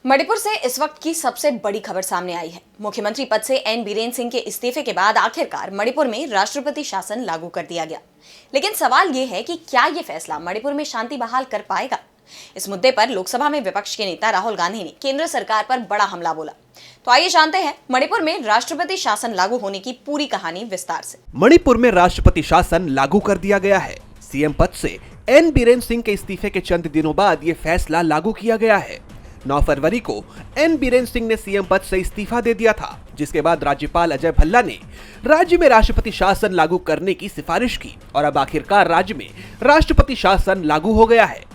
मणिपुर से इस वक्त की सबसे बड़ी खबर सामने आई है। मुख्यमंत्री पद से एन बीरेन सिंह के इस्तीफे के बाद आखिरकार मणिपुर में राष्ट्रपति शासन लागू कर दिया गया। लेकिन सवाल यह है कि क्या यह फैसला मणिपुर में शांति बहाल कर पाएगा। इस मुद्दे पर लोकसभा में विपक्ष के नेता राहुल गांधी ने केंद्र सरकार पर बड़ा हमला बोला। तो आइए जानते हैं मणिपुर में राष्ट्रपति शासन लागू होने की पूरी कहानी विस्तार से। मणिपुर में राष्ट्रपति शासन लागू कर दिया गया है। सीएम पद से एन बीरेन सिंह के इस्तीफे के चंद दिनों बाद ये फैसला लागू किया गया है। 9 फरवरी को एन बीरेन सिंह ने सीएम पद से इस्तीफा दे दिया था, जिसके बाद राज्यपाल अजय भल्ला ने राज्य में राष्ट्रपति शासन लागू करने की सिफारिश की और अब आखिरकार राज्य में राष्ट्रपति शासन लागू हो गया है।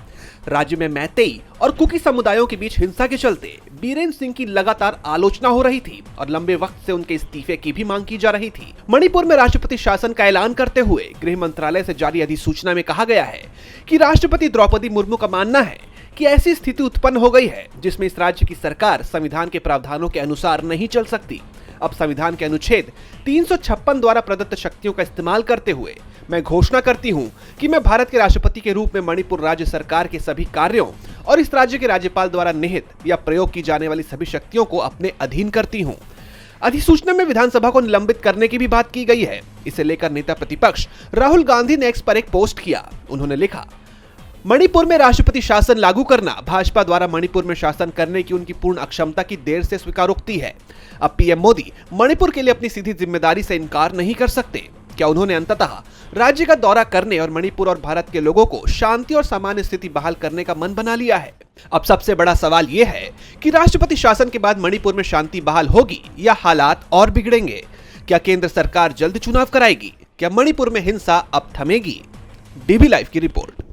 राज्य में मैतेई और कुकी समुदायों के बीच हिंसा के चलते बीरेन सिंह की लगातार आलोचना हो रही थी और लंबे वक्त से उनके इस्तीफे की भी मांग की जा रही थी। मणिपुर में राष्ट्रपति शासन का ऐलान करते हुए गृह मंत्रालय से जारी अधिसूचना में कहा गया है कि राष्ट्रपति द्रौपदी मुर्मू का मानना है कि ऐसी स्थिति उत्पन्न हो गई है जिसमें इस राज्य की सरकार संविधान के प्रावधानों के अनुसार नहीं चल सकती। अब संविधान के अनुच्छेद 356 द्वारा प्रदत्त शक्तियों का इस्तेमाल करते हुए मैं घोषणा करती हूं कि मैं भारत के राष्ट्रपति के रूप में मणिपुर राज्य सरकार के सभी कार्यों और इस राज्य के राज्यपाल द्वारा निहित या प्रयोग की जाने वाली सभी शक्तियों को अपने अधीन करती हूं। अधिसूचना में विधानसभा को निलंबित करने की भी बात की गई है। इसे लेकर नेता प्रतिपक्ष राहुल गांधी ने एक्स पर एक पोस्ट किया। उन्होंने लिखा, मणिपुर में राष्ट्रपति शासन लागू करना भाजपा द्वारा मणिपुर में शासन करने की उनकी पूर्ण अक्षमता की देर से स्वीकारोक्ति है। अब पीएम मोदी मणिपुर के लिए अपनी सीधी जिम्मेदारी से इनकार नहीं कर सकते। क्या उन्होंने अंततः राज्य का दौरा करने और मणिपुर और भारत के लोगों को शांति और सामान्य स्थिति बहाल करने का मन बना लिया है? अब सबसे बड़ा सवाल यह है कि राष्ट्रपति शासन के बाद मणिपुर में शांति बहाल होगी या हालात और बिगड़ेंगे? क्या केंद्र सरकार जल्द चुनाव कराएगी? क्या मणिपुर में हिंसा अब थमेगी? डीबी लाइव की रिपोर्ट।